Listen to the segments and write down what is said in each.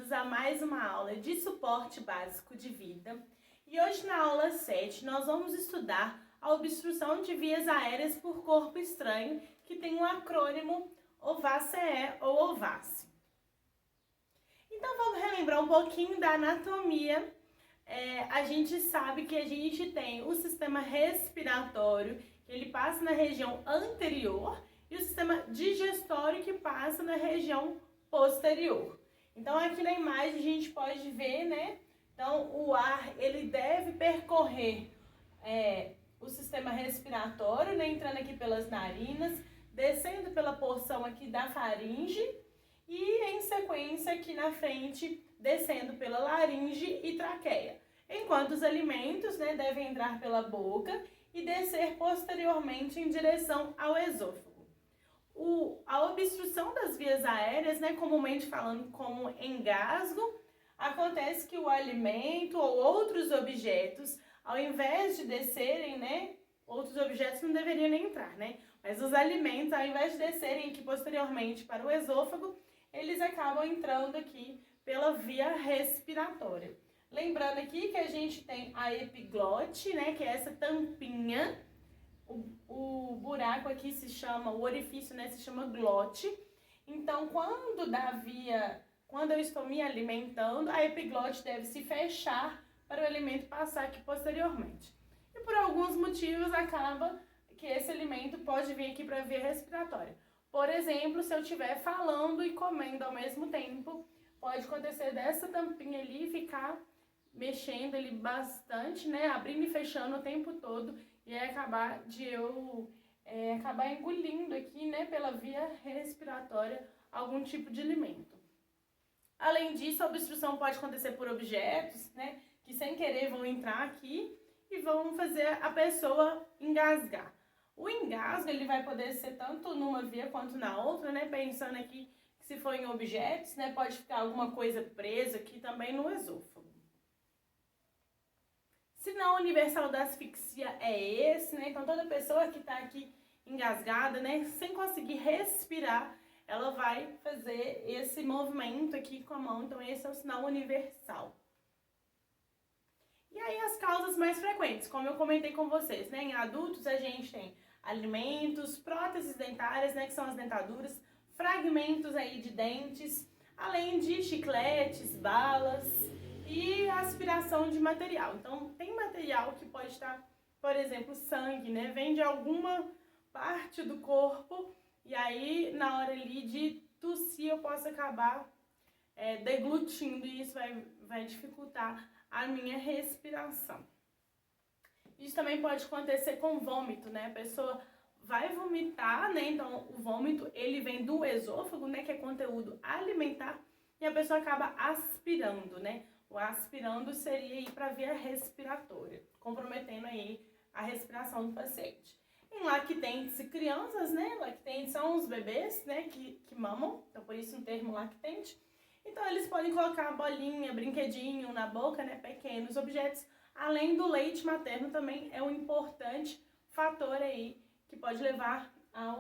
bem-vindos a mais uma aula de suporte básico de vida. E hoje na aula 7 nós vamos estudar a obstrução de vias aéreas por corpo estranho, que tem o acrônimo OVACE ou OVACE. Então vamos relembrar um pouquinho da anatomia. A gente sabe que a gente tem o sistema respiratório, que ele passa na região anterior, e o sistema digestório, que passa na região posterior. Então aqui na imagem a gente pode ver, né? Então o ar ele deve percorrer o sistema respiratório, né? Entrando aqui pelas narinas, descendo pela porção aqui da faringe e em sequência aqui na frente descendo pela laringe e traqueia. Enquanto os alimentos, né, devem entrar pela boca e descer posteriormente em direção ao esôfago. A obstrução das vias aéreas, né, comumente falando como engasgo, acontece que o alimento ou outros objetos, ao invés de descerem, né, outros objetos não deveriam nem entrar, né, mas os alimentos, ao invés de descerem aqui posteriormente para o esôfago, eles acabam entrando aqui pela via respiratória. Lembrando aqui que a gente tem a epiglote, né, que é essa tampinha. O buraco aqui se chama, o orifício, né, se chama glote. Então, quando eu estou me alimentando, a epiglote deve se fechar para o alimento passar aqui posteriormente. E por alguns motivos acaba que esse alimento pode vir aqui para a via respiratória. Por exemplo, se eu estiver falando e comendo ao mesmo tempo, pode acontecer dessa tampinha ali ficar mexendo ali bastante, né, abrindo e fechando o tempo todo, e aí acabar engolindo aqui, né, pela via respiratória algum tipo de alimento. Além disso, a obstrução pode acontecer por objetos, né, que sem querer vão entrar aqui e vão fazer a pessoa engasgar. O engasgo ele vai poder ser tanto numa via quanto na outra, né, pensando aqui que se for em objetos, né, pode ficar alguma coisa presa aqui também no esôfago. Sinal universal da asfixia é esse, né? Então toda pessoa que está aqui engasgada, né, sem conseguir respirar, ela vai fazer esse movimento aqui com a mão. Então esse é o sinal universal. E aí as causas mais frequentes, como eu comentei com vocês, né? Em adultos a gente tem alimentos, próteses dentárias, né, que são as dentaduras, fragmentos aí de dentes, além de chicletes, balas e aspiração de material. Então, tem material que pode estar, por exemplo, sangue, né? Vem de alguma parte do corpo e aí, na hora ali de tossir, eu posso acabar deglutindo e isso vai dificultar a minha respiração. Isso também pode acontecer com vômito, né? A pessoa vai vomitar, né? Então, o vômito, ele vem do esôfago, né? Que é conteúdo alimentar e a pessoa acaba aspirando, né? O aspirando seria ir para a via respiratória, comprometendo aí a respiração do paciente. Em lactentes e crianças, né? Lactentes são os bebês, né? Que mamam, então por isso o termo lactente. Então eles podem colocar bolinha, brinquedinho na boca, né? Pequenos objetos. Além do leite materno também é um importante fator aí que pode levar à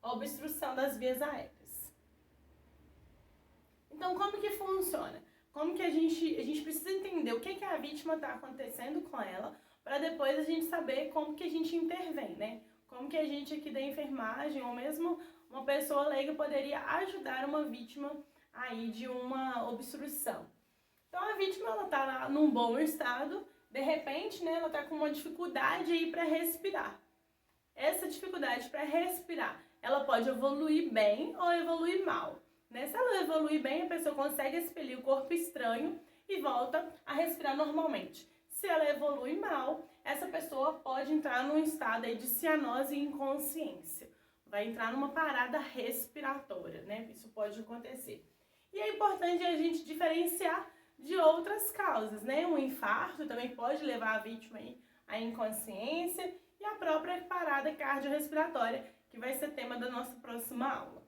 obstrução das vias aéreas. Então como que funciona? Como que a gente precisa entender o que a vítima está acontecendo com ela, para depois a gente saber como que a gente intervém, né? Como que a gente aqui da enfermagem, ou mesmo uma pessoa leiga, poderia ajudar uma vítima aí de uma obstrução. Então a vítima, ela tá num bom estado, de repente, né, ela tá com uma dificuldade aí para respirar. Essa dificuldade para respirar, ela pode evoluir bem ou evoluir mal. Né? Se ela evoluir bem, a pessoa consegue expelir o corpo estranho e volta a respirar normalmente. Se ela evolui mal, essa pessoa pode entrar num estado aí de cianose e inconsciência. Vai entrar numa parada respiratória, né? Isso pode acontecer. E é importante a gente diferenciar de outras causas, né? Um infarto também pode levar a vítima aí à inconsciência e a própria parada cardiorrespiratória, que vai ser tema da nossa próxima aula.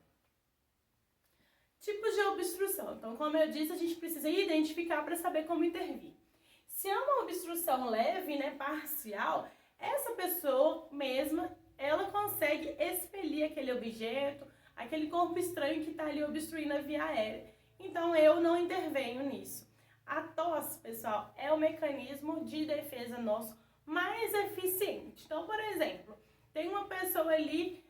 Tipos de obstrução. Então, como eu disse, a gente precisa identificar para saber como intervir. Se é uma obstrução leve, né, parcial, essa pessoa mesma, ela consegue expelir aquele objeto, aquele corpo estranho que está ali obstruindo a via aérea. então eu não intervenho nisso. A tosse, pessoal, é o mecanismo de defesa nosso mais eficiente. Então, por exemplo, tem uma pessoa ali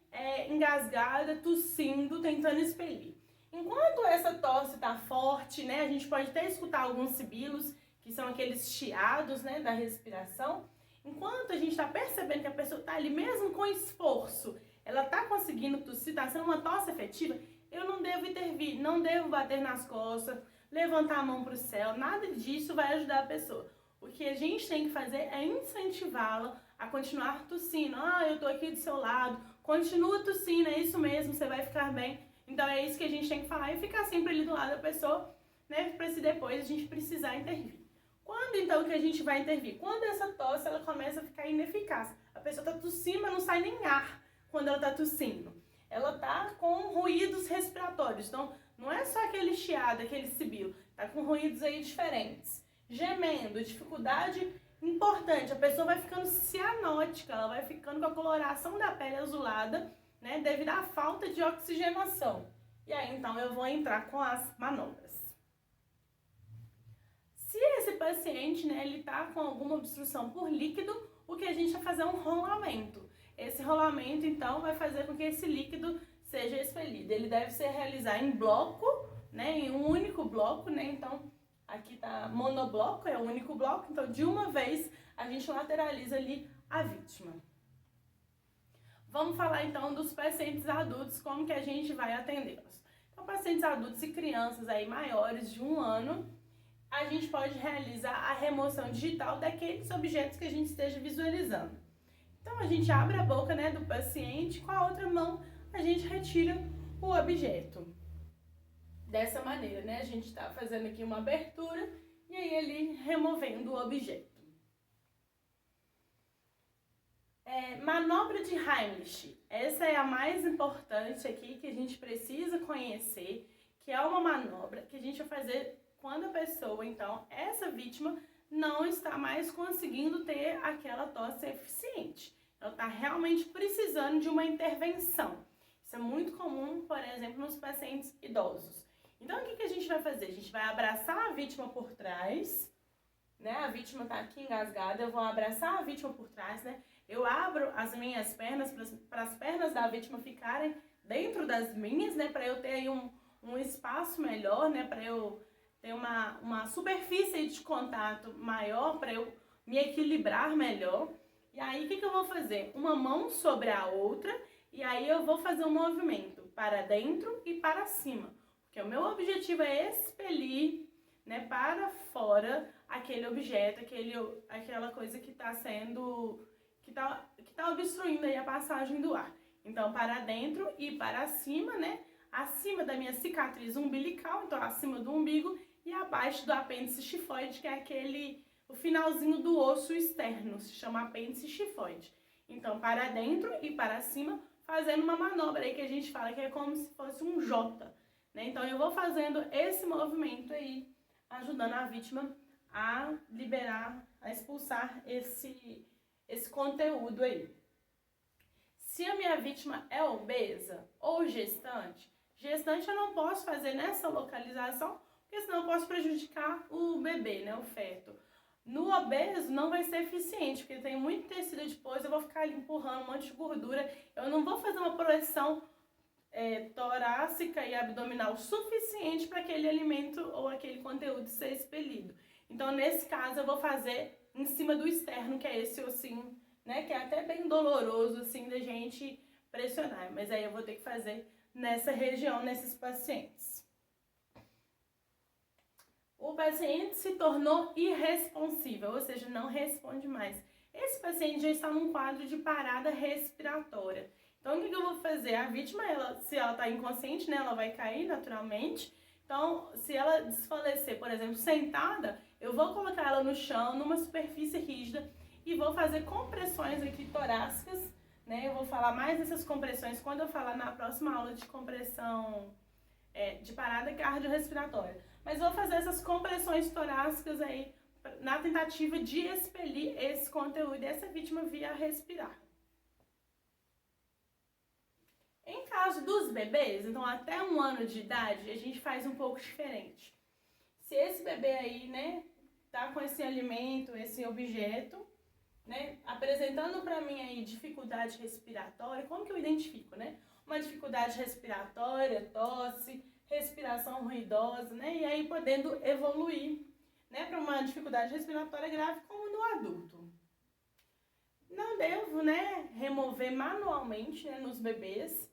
engasgada, tossindo, tentando expelir. Enquanto essa tosse tá forte, né, a gente pode até escutar alguns sibilos, que são aqueles chiados, né, da respiração. Enquanto a gente está percebendo que a pessoa está ali, mesmo com esforço, ela está conseguindo tossir, está sendo uma tosse efetiva, eu não devo intervir, não devo bater nas costas, levantar a mão para o céu, nada disso vai ajudar a pessoa. O que a gente tem que fazer é incentivá-la a continuar tossindo. Ah, eu tô aqui do seu lado, continua tossindo, é isso mesmo, você vai ficar bem. Então é isso que a gente tem que falar e ficar sempre ali do lado da pessoa, né, para se depois a gente precisar intervir. Quando então que a gente vai intervir? Quando essa tosse ela começa a ficar ineficaz. A pessoa tá tossindo, mas não sai nem ar quando ela tá tossindo. Ela tá com ruídos respiratórios. Então, não é só aquele chiado, aquele sibilo. Tá com ruídos aí diferentes. Gemendo, dificuldade importante. A pessoa vai ficando cianótica, ela vai ficando com a coloração da pele azulada, né, devido à falta de oxigenação. E aí, então, eu vou entrar com as manobras. Se esse paciente, né, ele tá com alguma obstrução por líquido, o que a gente vai fazer é um rolamento. Esse rolamento, então, vai fazer com que esse líquido seja expelido. Ele deve ser realizado em bloco, né, em um único bloco, né, então, aqui tá monobloco, é o único bloco, então, de uma vez, a gente lateraliza ali a vítima. Vamos falar, então, dos pacientes adultos, como que a gente vai atendê-los. Então, pacientes adultos e crianças aí maiores de 1 ano, a gente pode realizar a remoção digital daqueles objetos que a gente esteja visualizando. Então, a gente abre a boca, né, do paciente, com a outra mão a gente retira o objeto. Dessa maneira, né, a gente está fazendo aqui uma abertura e aí ele removendo o objeto. Manobra de Heimlich. Essa é a mais importante aqui que a gente precisa conhecer, que é uma manobra que a gente vai fazer quando a pessoa, então, essa vítima, não está mais conseguindo ter aquela tosse eficiente. Ela está realmente precisando de uma intervenção. Isso é muito comum, por exemplo, nos pacientes idosos. Então, o que a gente vai fazer? A gente vai abraçar a vítima por trás, né? A vítima está aqui engasgada, eu vou abraçar a vítima por trás, né? Eu abro as minhas pernas para as pernas da vítima ficarem dentro das minhas, né? Para eu ter aí um espaço melhor, né? Para eu ter uma superfície de contato maior, para eu me equilibrar melhor. E aí, o que eu vou fazer? Uma mão sobre a outra, e aí eu vou fazer um movimento para dentro e para cima. Porque o meu objetivo é expelir, né, para fora aquele objeto, aquela coisa que está sendo, que tá obstruindo aí a passagem do ar. Então, para dentro e para cima, né, acima da minha cicatriz umbilical, então acima do umbigo, e abaixo do apêndice xifoide, que é o finalzinho do osso externo, se chama apêndice xifoide. Então, para dentro e para cima, fazendo uma manobra aí que a gente fala que é como se fosse um J, né? Então, eu vou fazendo esse movimento aí, ajudando a vítima a liberar, a expulsar esse conteúdo aí. Se a minha vítima é obesa ou gestante eu não posso fazer nessa localização, porque senão eu posso prejudicar o bebê, né, o feto. No obeso não vai ser eficiente, porque tem muito tecido adiposo, eu vou ficar ali empurrando um monte de gordura, eu não vou fazer uma projeção torácica e abdominal suficiente para aquele alimento ou aquele conteúdo ser expelido. Então, nesse caso, eu vou fazer em cima do externo, que é esse ossinho, né, que é até bem doloroso, assim, da gente pressionar, mas aí eu vou ter que fazer nessa região, nesses pacientes. O paciente se tornou irresponsível, ou seja, não responde mais. Esse paciente já está num quadro de parada respiratória. Então, o que eu vou fazer? A vítima, se ela está inconsciente, né, ela vai cair naturalmente. Então, se ela desfalecer, por exemplo, sentada, eu vou colocar ela no chão, numa superfície rígida, e vou fazer compressões aqui torácicas, né? Eu vou falar mais dessas compressões quando eu falar na próxima aula de compressão de parada cardiorrespiratória. Mas vou fazer essas compressões torácicas aí na tentativa de expelir esse conteúdo e essa vítima via respirar. Em caso dos bebês, então até 1 ano de idade, a gente faz um pouco diferente. Se esse bebê aí, né, tá com esse alimento, esse objeto, né, apresentando para mim aí dificuldade respiratória, como que eu identifico, né? Uma dificuldade respiratória, tosse, respiração ruidosa, né? E aí podendo evoluir, né, para uma dificuldade respiratória grave como no adulto. Não devo, né, remover manualmente, né, nos bebês.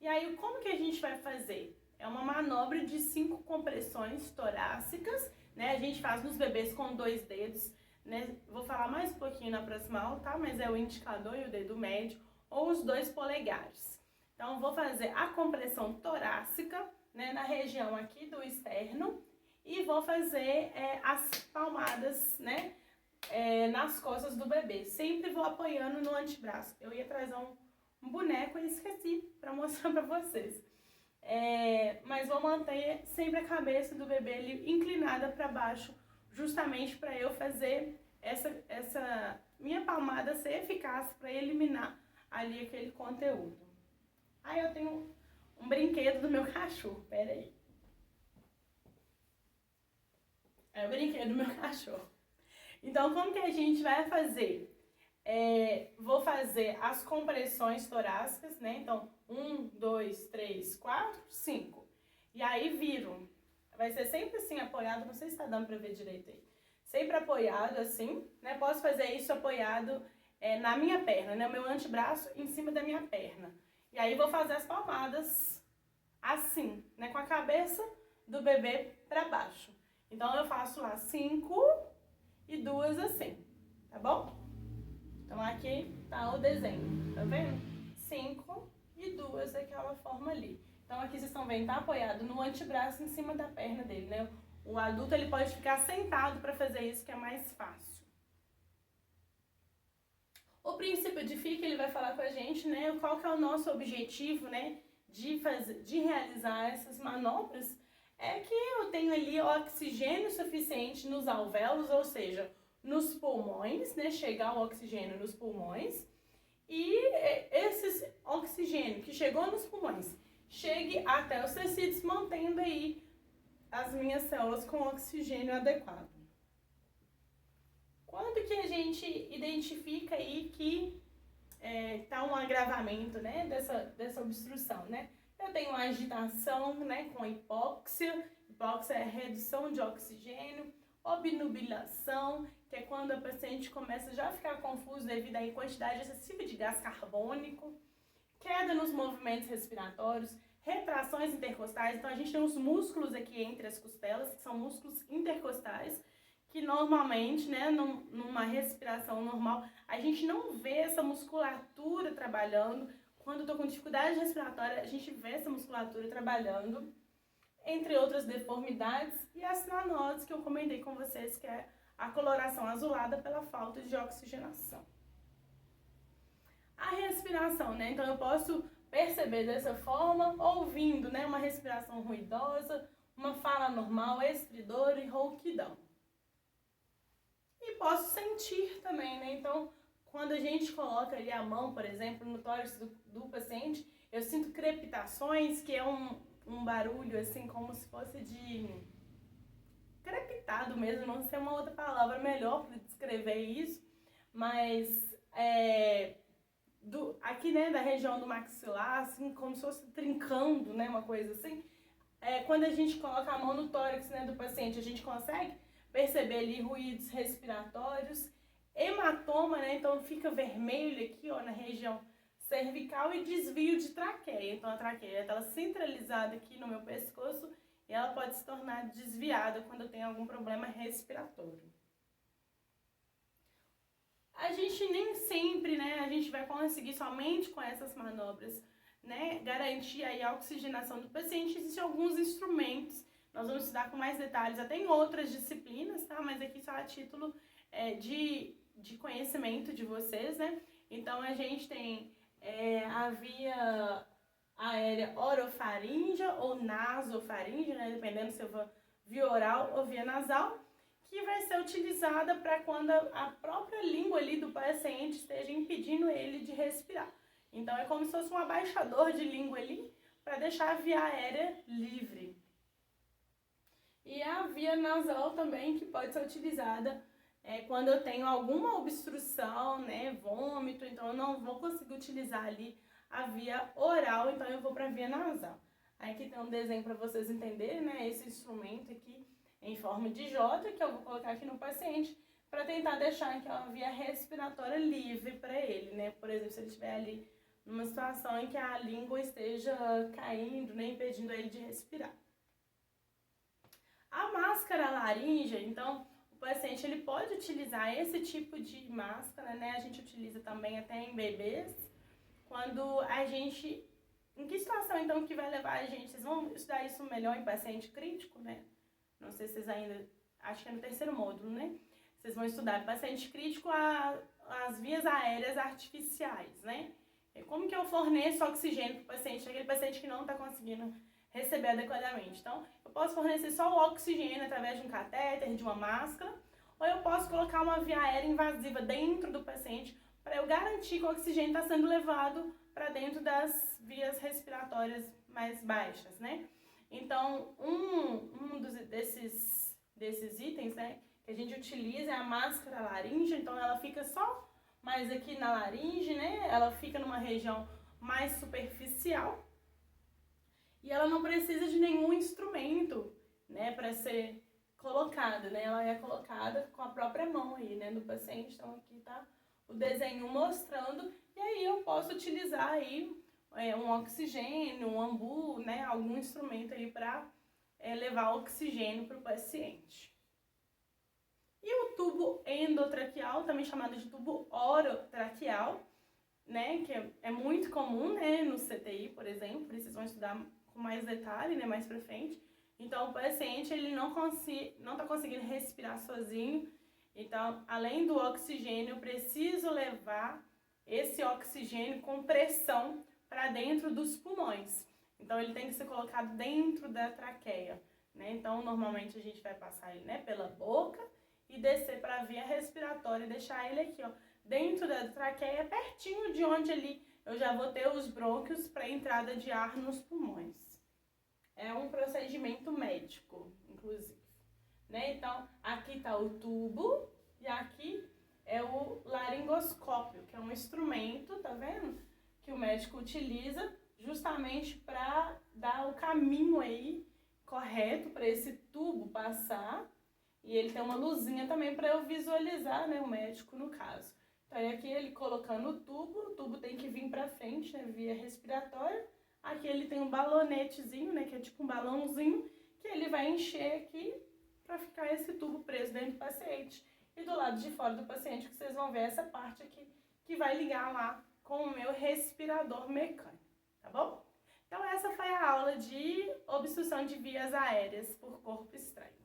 E aí, como que a gente vai fazer? É uma manobra de 5 compressões torácicas, né? A gente faz nos bebês com 2 dedos, né? Vou falar mais um pouquinho na próxima aula, tá? Mas é o indicador e o dedo médio, ou os 2 polegares. Então, vou fazer a compressão torácica, né, na região aqui do externo, e vou fazer as palmadas, né, nas costas do bebê. Sempre vou apoiando no antebraço. Eu ia trazer um boneco e esqueci para mostrar para vocês. Mas vou manter sempre a cabeça do bebê ali inclinada para baixo, justamente para eu fazer essa minha palmada ser eficaz para eliminar ali aquele conteúdo. Aí eu tenho um brinquedo do meu cachorro, pera aí. É o brinquedo do meu cachorro. Então, como que a gente vai fazer? Vou fazer as compressões torácicas, né? Então, 1, 2, 3, 4, 5. E aí viro. Vai ser sempre assim, apoiado, não sei se tá dando pra ver direito aí. Sempre apoiado assim, né? Posso fazer isso apoiado na minha perna, né? O meu antebraço em cima da minha perna. E aí vou fazer as palmadas assim, né? Com a cabeça do bebê pra baixo. Então, eu faço lá 5 e 2 assim, tá bom? Então, aqui tá o desenho, tá vendo? 5 e 2 daquela forma ali. Então, aqui vocês estão vendo, tá apoiado no antebraço em cima da perna dele, né? O adulto, ele pode ficar sentado para fazer isso, que é mais fácil. O princípio de FIC, ele vai falar com a gente, né? Qual que é o nosso objetivo, né? De realizar essas manobras. É que eu tenho ali oxigênio suficiente nos alvéolos, ou seja, nos pulmões, né? Chegar o oxigênio nos pulmões. E esse oxigênio que chegou nos pulmões chegue até os tecidos, mantendo aí as minhas células com oxigênio adequado. Quando que a gente identifica aí que tá um agravamento, né, dessa obstrução, né? Eu tenho uma agitação, né, com hipóxia. Hipóxia é redução de oxigênio. Obnubilação, que é quando a paciente começa já a ficar confusa devido à quantidade excessiva de gás carbônico. Queda nos movimentos respiratórios. Retrações intercostais. Então, a gente tem os músculos aqui entre as costelas, que são músculos intercostais, que normalmente, né, numa respiração normal, a gente não vê essa musculatura trabalhando. Quando eu tô com dificuldade respiratória, a gente vê essa musculatura trabalhando, entre outras deformidades, e a cianose, que eu comentei com vocês, que é a coloração azulada pela falta de oxigenação. A respiração, né, então eu posso perceber dessa forma, ouvindo, né, uma respiração ruidosa, uma fala normal, estridor e rouquidão. E posso sentir também, né? Então, quando a gente coloca ali a mão, por exemplo, no tórax do paciente, eu sinto crepitações, que é um barulho assim, como se fosse de crepitado mesmo, não sei uma outra palavra melhor para descrever isso, mas aqui, né, da região do maxilar, assim, como se fosse trincando, né, uma coisa assim. Quando a gente coloca a mão no tórax, né, do paciente, a gente consegue perceber ali ruídos respiratórios, hematoma, né? Então fica vermelho aqui, ó, na região cervical, e desvio de traqueia. Então a traqueia está centralizada aqui no meu pescoço e ela pode se tornar desviada quando eu tenho algum problema respiratório. A gente nem sempre, né, a gente vai conseguir somente com essas manobras, né, garantir aí a oxigenação do paciente. Existem alguns instrumentos. Nós vamos estudar com mais detalhes até em outras disciplinas, tá? Mas aqui só a título de conhecimento de vocês, né? Então, a gente tem a via aérea orofaríngea ou nasofaríngea, né? Dependendo se eu vou via oral ou via nasal, que vai ser utilizada para quando a própria língua ali do paciente esteja impedindo ele de respirar. Então é como se fosse um abaixador de língua ali para deixar a via aérea livre. E a via nasal também, que pode ser utilizada quando eu tenho alguma obstrução, né, vômito, então eu não vou conseguir utilizar ali a via oral, então eu vou para a via nasal. Aí aqui tem um desenho para vocês entenderem, né, esse instrumento aqui em forma de J, que eu vou colocar aqui no paciente, para tentar deixar aqui uma via respiratória livre para ele, né, por exemplo, se ele estiver ali numa situação em que a língua esteja caindo, né, impedindo ele de respirar. A máscara laríngea, então, o paciente ele pode utilizar esse tipo de máscara, né? A gente utiliza também até em bebês, quando a gente... Em que situação, então, que vai levar a gente? Vocês vão estudar isso melhor em paciente crítico, né? Não sei se vocês ainda... Acho que é no terceiro módulo, né? Vocês vão estudar paciente crítico as vias aéreas artificiais, né? Como que eu forneço oxigênio para o paciente, aquele paciente que não está conseguindo receber adequadamente. Então, eu posso fornecer só o oxigênio através de um catéter, de uma máscara, ou eu posso colocar uma via aérea invasiva dentro do paciente para eu garantir que o oxigênio está sendo levado para dentro das vias respiratórias mais baixas, né? Então, desses itens, né, que a gente utiliza é a máscara laríngea, então ela fica só mais aqui na laringe, né? Ela fica numa região mais superficial. E ela não precisa de nenhum instrumento, né, para ser colocada, né? Ela é colocada com a própria mão aí, né, do paciente. Então aqui tá o desenho mostrando. E aí eu posso utilizar aí um oxigênio, um ambu, né, algum instrumento aí para levar oxigênio para o paciente. E o tubo endotraqueal, também chamado de tubo orotraqueal, né, que é muito comum, né, no CTI, por exemplo, vocês vão estudar com mais detalhe, né, mais pra frente. Então, o paciente, ele não tá conseguindo respirar sozinho. Então, além do oxigênio, eu preciso levar esse oxigênio com pressão para dentro dos pulmões. Então, ele tem que ser colocado dentro da traqueia, né? Então, normalmente a gente vai passar ele, né, pela boca e descer para a via respiratória e deixar ele aqui, ó, dentro da traqueia, pertinho de onde ali eu já vou ter os brônquios para entrada de ar nos pulmões. É um procedimento médico, inclusive, né? Então, aqui está o tubo e aqui é o laringoscópio, que é um instrumento, tá vendo? Que o médico utiliza justamente para dar o caminho aí correto para esse tubo passar. E ele tem uma luzinha também para eu visualizar, né, o médico no caso. Então, aqui ele colocando o tubo tem que vir para frente, né, via respiratória. Aqui ele tem um balonetezinho, né, que é tipo um balãozinho, que ele vai encher aqui para ficar esse tubo preso dentro do paciente. E do lado de fora do paciente, que vocês vão ver essa parte aqui, que vai ligar lá com o meu respirador mecânico, tá bom? Então essa foi a aula de obstrução de vias aéreas por corpo estranho.